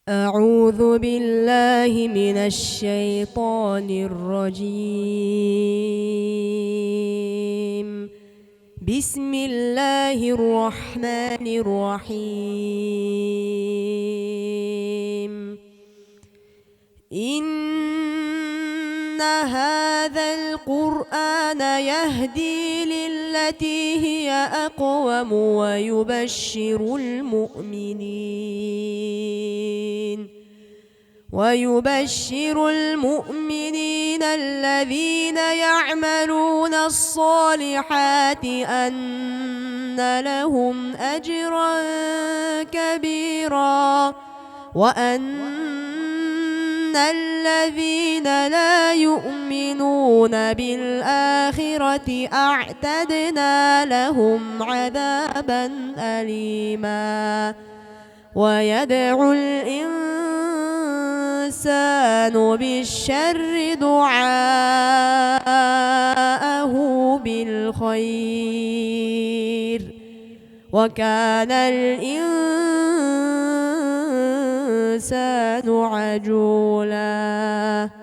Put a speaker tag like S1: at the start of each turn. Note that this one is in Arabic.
S1: أعوذ بالله من الشيطان الرجيم. بسم الله الرحمن الرحيم. إن هذا القرآن يهدي للتي هي أقوم ويبشر المؤمنين الذين يعملون الصالحات أن لهم أجرا كبيرا، وأن الذين لا يؤمنون بالآخرة أعتدنا لهم عذابا أليما. ويدعو الإنسان بالشر دعاءه بالخير، وكان الإنسان عجولا.